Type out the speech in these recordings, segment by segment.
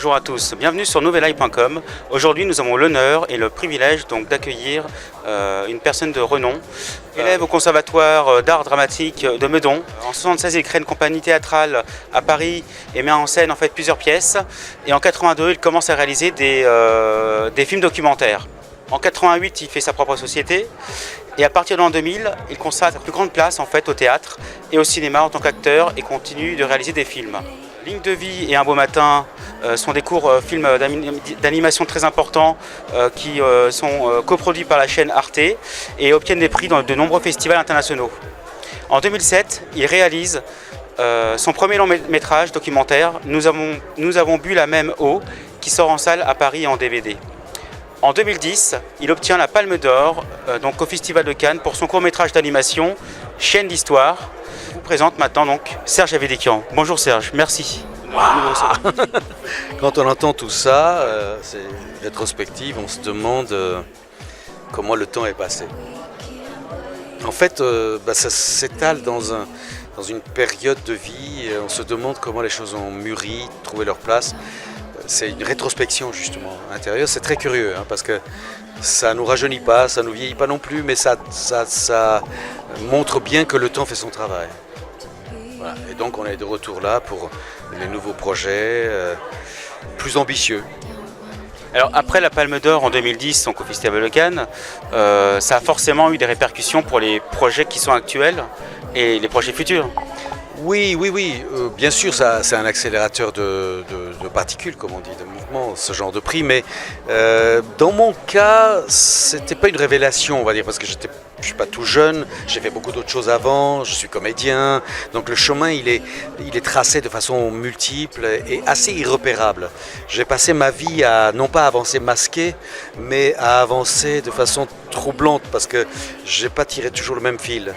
Bonjour à tous, bienvenue sur nouvellai.com. Aujourd'hui nous avons l'honneur et le privilège donc d'accueillir une personne de renom, élève au conservatoire d'art dramatique de Meudon. En 1976 il crée une compagnie théâtrale à Paris et met en scène en fait plusieurs pièces. Et en 82 il commence à réaliser des films documentaires. En 88 il fait sa propre société. Et à partir de l'an 2000, il consacre la plus grande place en fait au théâtre et au cinéma en tant qu'acteur et continue de réaliser des films. Ligne de vie et Un beau matin sont des courts films d'animation très importants qui sont coproduits par la chaîne Arte et obtiennent des prix dans de nombreux festivals internationaux. En 2007, il réalise son premier long métrage documentaire, Nous avons bu la même eau, qui sort en salle à Paris et en DVD. En 2010, il obtient la Palme d'Or donc au Festival de Cannes pour son court-métrage d'animation Chaîne d'histoire. Je vous présente maintenant donc Serge Avédéquian. Bonjour Serge, merci. Wow. Quand on entend tout ça, c'est une rétrospective, on se demande comment le temps est passé. En fait, ça s'étale dans une période de vie, on se demande comment les choses ont mûri, trouvé leur place. C'est une rétrospection justement intérieure, c'est très curieux parce que ça ne nous rajeunit pas, ça ne nous vieillit pas non plus, mais ça montre bien que le temps fait son travail. Voilà. Et donc on est de retour là pour les nouveaux projets plus ambitieux. Alors après la Palme d'Or en 2010, donc au Festival de Cannes, ça a forcément eu des répercussions pour les projets qui sont actuels et les projets futurs. Oui, bien sûr, ça, c'est un accélérateur de particules, comme on dit, de mouvement, ce genre de prix, mais dans mon cas, c'était pas une révélation, on va dire, parce que je suis pas tout jeune, j'ai fait beaucoup d'autres choses avant, je suis comédien, donc le chemin, il est tracé de façon multiple et assez irrepérable. J'ai passé ma vie à, non pas avancer masqué, mais à avancer de façon troublante, parce que j'ai pas tiré toujours le même fil.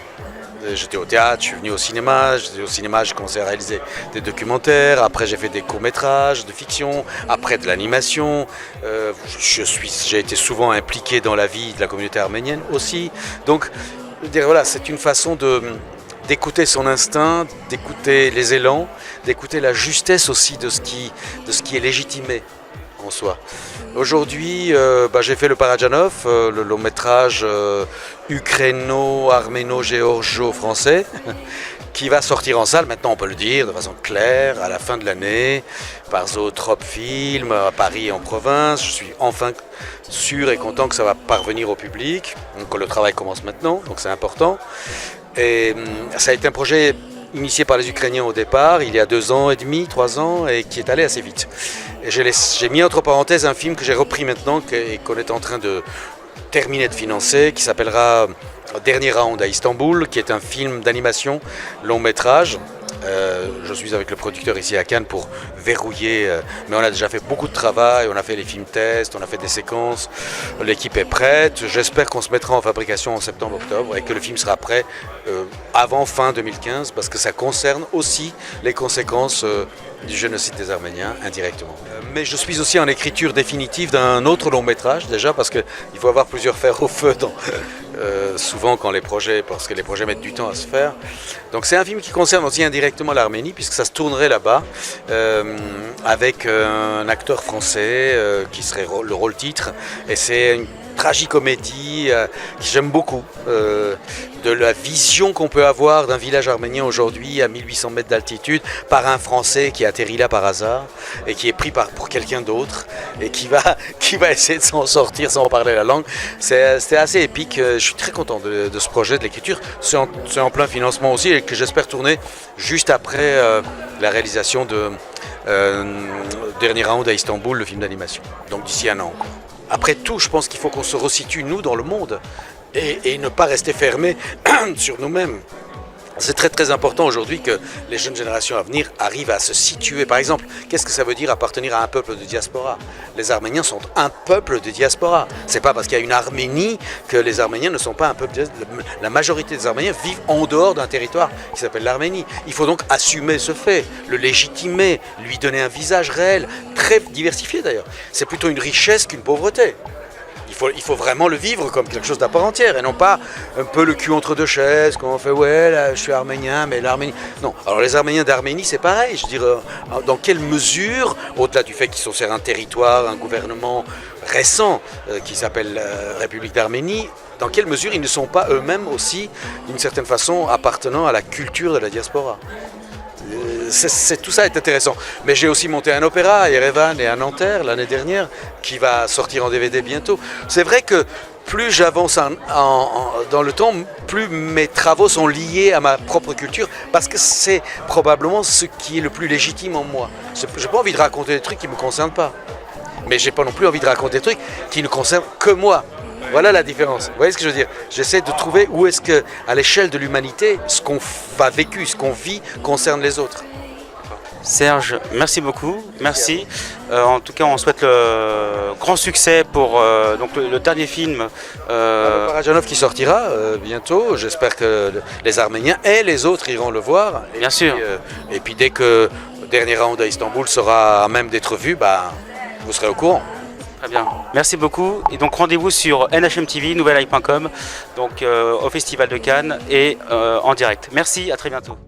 J'étais au théâtre, je suis venu au cinéma, j'ai commencé à réaliser des documentaires, après j'ai fait des courts-métrages de fiction, après de l'animation, j'ai été souvent impliqué dans la vie de la communauté arménienne aussi, donc voilà, c'est une façon d'écouter son instinct, d'écouter les élans, d'écouter la justesse aussi de ce qui est légitimé en soi. Aujourd'hui, j'ai fait le Parajanov, le long métrage ukraino-arméno-géorgio-français, qui va sortir en salle, maintenant on peut le dire, de façon claire, à la fin de l'année, par Zoetrope Film, à Paris et en province. Je suis enfin sûr et content que ça va parvenir au public, donc le travail commence maintenant, donc c'est important. Et ça a été un projet initié par les Ukrainiens au départ, il y a 2 ans et demi, 3 ans, et qui est allé assez vite. Et j'ai mis entre parenthèses un film que j'ai repris maintenant et qu'on est en train de terminer de financer, qui s'appellera Dernier Round à Istanbul, qui est un film d'animation long métrage. Je suis avec le producteur ici à Cannes pour verrouiller, mais on a déjà fait beaucoup de travail, on a fait les films tests, on a fait des séquences, l'équipe est prête, j'espère qu'on se mettra en fabrication en septembre-octobre et que le film sera prêt avant fin 2015 parce que ça concerne aussi les conséquences du génocide des Arméniens indirectement. Mais je suis aussi en écriture définitive d'un autre long métrage déjà parce qu'il faut avoir plusieurs fers au feu souvent parce que les projets mettent du temps à se faire. Donc c'est un film qui concerne aussi indirectement l'Arménie puisque ça se tournerait là-bas avec un acteur français qui serait le rôle titre et c'est une tragicomédie que j'aime beaucoup, de la vision qu'on peut avoir d'un village arménien aujourd'hui à 1800 mètres d'altitude par un Français qui atterrit là par hasard et qui est pris pour quelqu'un d'autre et qui va essayer de s'en sortir sans parler la langue. C'était assez épique, je suis très content de ce projet de l'écriture, c'est en plein financement aussi et que j'espère tourner juste après la réalisation de Dernier Round à Istanbul, le film d'animation, donc d'ici 1 an encore. Après tout, je pense qu'il faut qu'on se resitue, nous, dans le monde, et ne pas rester fermés sur nous-mêmes. C'est très très important aujourd'hui que les jeunes générations à venir arrivent à se situer. Par exemple, qu'est-ce que ça veut dire appartenir à un peuple de diaspora ? Les Arméniens sont un peuple de diaspora. C'est pas parce qu'il y a une Arménie que les Arméniens ne sont pas un peuple de diaspora. La majorité des Arméniens vivent en dehors d'un territoire qui s'appelle l'Arménie. Il faut donc assumer ce fait, le légitimer, lui donner un visage réel, très diversifié d'ailleurs. C'est plutôt une richesse qu'une pauvreté. il faut vraiment le vivre comme quelque chose d'à part entière et non pas un peu le cul entre deux chaises, quand on fait ouais, là, je suis arménien, mais l'Arménie. Non, alors les Arméniens d'Arménie, c'est pareil. Je veux dire, dans quelle mesure, au-delà du fait qu'ils sont sur un territoire, un gouvernement récent qui s'appelle République d'Arménie, dans quelle mesure ils ne sont pas eux-mêmes aussi, d'une certaine façon, appartenant à la culture de la diaspora. Tout ça est intéressant. Mais j'ai aussi monté un opéra à Erevan et à Nanterre l'année dernière, qui va sortir en DVD bientôt. C'est vrai que plus j'avance dans le temps, plus mes travaux sont liés à ma propre culture, parce que c'est probablement ce qui est le plus légitime en moi. Je n'ai pas envie de raconter des trucs qui ne me concernent pas. Mais je n'ai pas non plus envie de raconter des trucs qui ne concernent que moi. Voilà la différence. Vous voyez ce que je veux dire? J'essaie de trouver où est-ce que, à l'échelle de l'humanité, ce qu'on a vécu, ce qu'on vit, concerne les autres. Serge, merci beaucoup. Merci. En tout cas, on souhaite le grand succès pour donc le dernier film. Parajanov qui sortira bientôt. J'espère que les Arméniens et les autres iront le voir. Bien sûr. Et puis dès que le dernier round à Istanbul sera à même d'être vu, vous serez au courant. Très bien, merci beaucoup. Et donc rendez-vous sur NHMTV, nouvelleeye.com, donc au Festival de Cannes et en direct. Merci, à très bientôt.